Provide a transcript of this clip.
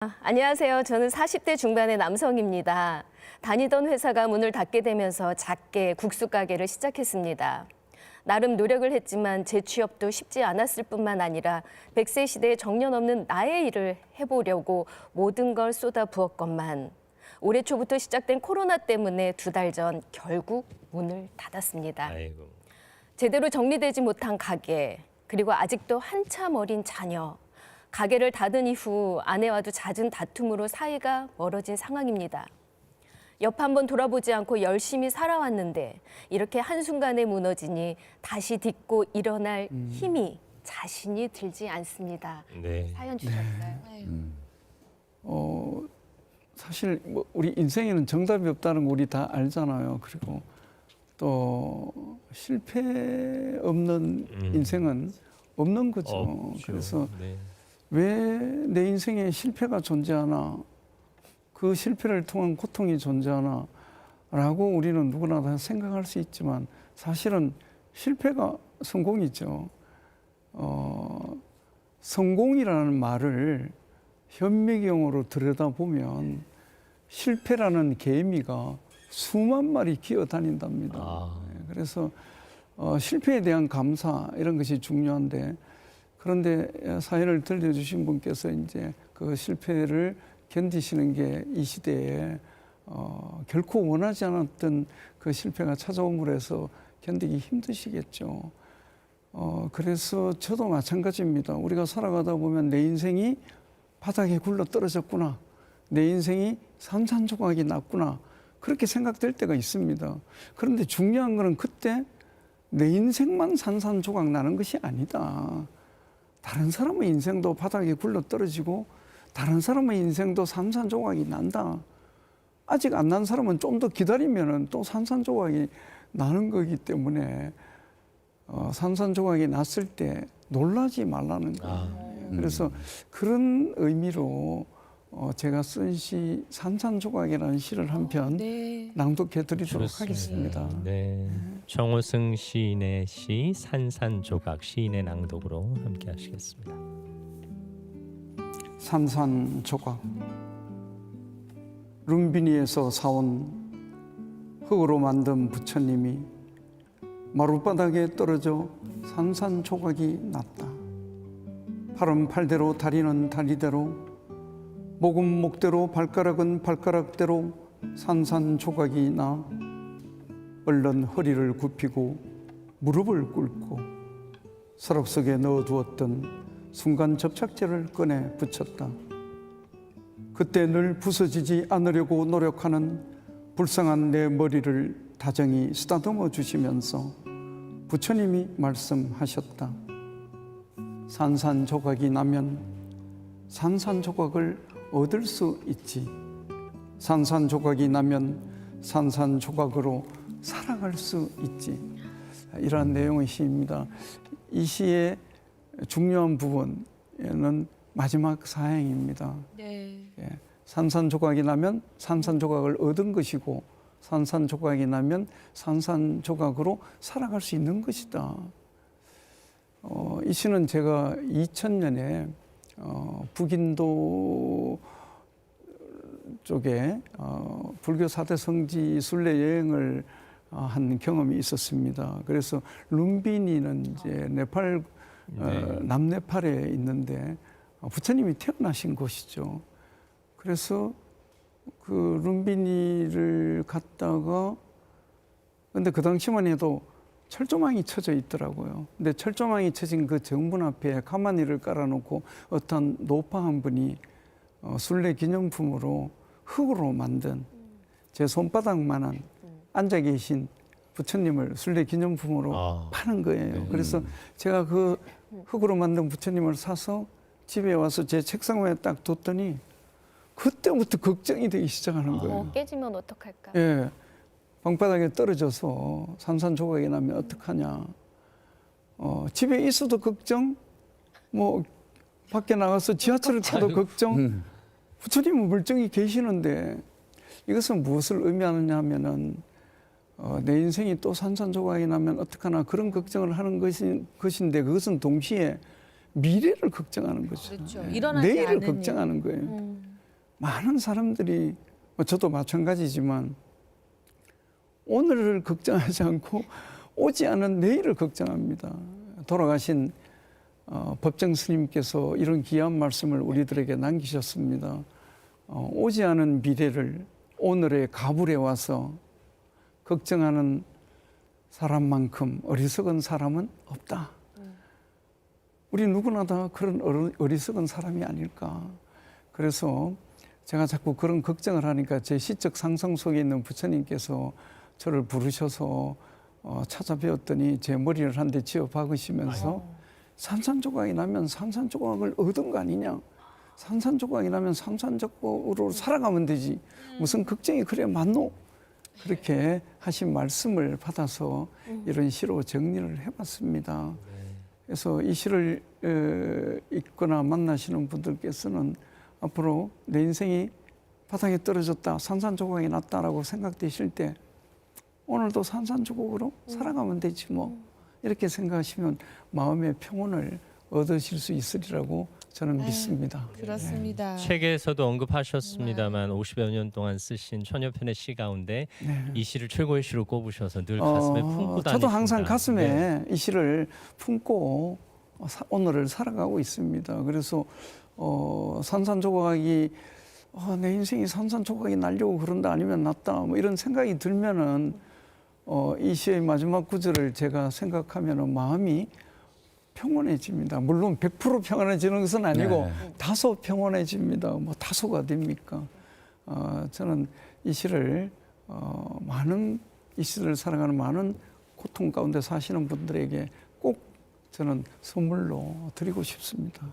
안녕하세요. 저는 40대 중반의 남성입니다. 다니던 회사가 문을 닫게 되면서 작게 국수 가게를 시작했습니다. 나름 노력을 했지만 재취업도 쉽지 않았을 뿐만 아니라 100세 시대에 정년 없는 나의 일을 해보려고 모든 걸 쏟아부었건만 올해 초부터 시작된 코로나 때문에 2달 전 결국 문을 닫았습니다. 아이고. 제대로 정리되지 못한 가게, 그리고 아직도 한참 어린 자녀. 가게를 닫은 이후 아내와도 잦은 다툼으로 사이가 멀어진 상황입니다. 옆 한번 돌아보지 않고 열심히 살아왔는데 이렇게 한순간에 무너지니 다시 딛고 일어날 힘이 자신이 들지 않습니다. 네. 사연 주셨어요. 사실 뭐 우리 인생에는 정답이 없다는 거 우리 다 알잖아요. 그리고 또 실패 없는 인생은 없는 거죠. 없죠. 그래서 네. 왜 내 인생에 실패가 존재하나, 그 실패를 통한 고통이 존재하나 라고 우리는 누구나 다 생각할 수 있지만 사실은 실패가 성공이죠. 성공이라는 말을 현미경으로 들여다보면 실패라는 개미가 수만 마리 기어다닌답니다. 그래서 실패에 대한 감사 이런 것이 중요한데, 그런데 사연을 들려주신 분께서 이제 그 실패를 견디시는 게 이 시대에 결코 원하지 않았던 그 실패가 찾아옴으로 해서 견디기 힘드시겠죠. 그래서 저도 마찬가지입니다. 우리가 살아가다 보면 내 인생이 바닥에 굴러 떨어졌구나, 내 인생이 산산조각이 났구나, 그렇게 생각될 때가 있습니다. 그런데 중요한 거는 그때 내 인생만 산산조각 나는 것이 아니다. 다른 사람의 인생도 바닥에 굴러 떨어지고 다른 사람의 인생도 산산조각이 난다. 아직 안 난 사람은 좀 더 기다리면 또 산산조각이 나는 거기 때문에 산산조각이 났을 때 놀라지 말라는 거예요. 그래서 그런 의미로 제가 쓴 시 산산조각이라는 시를 한 편 낭독해 드리도록 하겠습니다. 네. 정호승 시인의 시 산산조각, 시인의 낭독으로 함께 하시겠습니다. 산산조각. 룸비니에서 사온 흙으로 만든 부처님이 마룻바닥에 떨어져 산산조각이 났다. 팔은 팔대로, 다리는 다리대로, 목은 목대로, 발가락은 발가락대로 산산조각이 나 얼른 허리를 굽히고 무릎을 꿇고 서랍 속에 넣어두었던 순간 접착제를 꺼내 붙였다. 그때 늘 부서지지 않으려고 노력하는 불쌍한 내 머리를 다정히 쓰다듬어 주시면서 부처님이 말씀하셨다. 산산조각이 나면 산산조각을 얻을 수 있지. 산산조각이 나면 산산조각으로 살아갈 수 있지. 이러한 내용의 시입니다. 이 시의 중요한 부분에는 마지막 사행입니다. 네. 산산조각이 나면 산산조각을 얻은 것이고 산산조각이 나면 산산조각으로 살아갈 수 있는 것이다. 이 시는 제가 2000년에 북인도 쪽에 불교 4대 성지 순례 여행을 한 경험이 있었습니다. 그래서 룸비니는 이제 네팔 남네팔에 있는데 부처님이 태어나신 곳이죠. 그래서 그 룸비니를 갔다가, 근데 그 당시만 해도 철조망이 쳐져 있더라고요. 근데 철조망이 쳐진 그 정문 앞에 가마니를 깔아놓고 어떤 노파 한 분이 순례 기념품으로 흙으로 만든 제 손바닥만한 앉아 계신 부처님을 순례 기념품으로 파는 거예요. 그래서 제가 그 흙으로 만든 부처님을 사서 집에 와서 제 책상 위에 딱 뒀더니 그때부터 걱정이 되기 시작하는 거예요. 깨지면 어떡할까? 예, 방바닥에 떨어져서 산산조각이 나면 어떡하냐. 집에 있어도 걱정, 뭐 밖에 나가서 지하철을 타도 걱정. 부처님은 멀쩡히 계시는데 이것은 무엇을 의미하느냐 하면은 내 인생이 또 산산조각이 나면 어떡하나 그런 걱정을 하는 것인데, 그것은 동시에 미래를 걱정하는 거죠. 그렇죠. 예. 일어나지 내일을 않은 걱정하는 거예요. 많은 사람들이 저도 마찬가지지만 오늘을 걱정하지 않고 오지 않은 내일을 걱정합니다. 돌아가신 법정 스님께서 이런 귀한 말씀을 우리들에게 남기셨습니다. 오지 않은 미래를 오늘의 가불에 와서 걱정하는 사람만큼 어리석은 사람은 없다. 우리 누구나 다 그런 어리석은 사람이 아닐까. 그래서 제가 자꾸 그런 걱정을 하니까 제 시적 상상 속에 있는 부처님께서 저를 부르셔서 찾아뵈었더니 제 머리를 한 대 쥐어 박으시면서 산산조각이 나면 산산조각을 얻은 거 아니냐. 산산조각이 나면 산산조각으로 살아가면 되지. 무슨 걱정이 그래 맞노? 그렇게 하신 말씀을 받아서 이런 시로 정리를 해봤습니다. 그래서 이 시를 읽거나 만나시는 분들께서는 앞으로 내 인생이 바닥에 떨어졌다, 산산조각이 났다라고 생각되실 때 오늘도 산산조각으로 살아가면 되지 뭐 이렇게 생각하시면 마음의 평온을 얻으실 수 있으리라고 저는 믿습니다. 그렇습니다. 책에서도 언급하셨습니다만 50여 년 동안 쓰신 천여 편의 시 가운데 네. 이 시를 최고의 시로 꼽으셔서 늘 가슴에 품고 다니십니다. 저도 항상 가슴에 네. 이 시를 품고 오늘을 살아가고 있습니다. 그래서 산산조각이 내 인생이 산산조각이 나려고 그런다 아니면 낫다 뭐 이런 생각이 들면은 이 시의 마지막 구절을 제가 생각하면은 마음이 평온해집니다. 물론 100% 평온해지는 것은 아니고 다소 평온해집니다. 뭐 다소가 됩니까? 저는 이 시를 많은 이 시를 살아가는 많은 고통 가운데 사시는 분들에게 꼭 저는 선물로 드리고 싶습니다.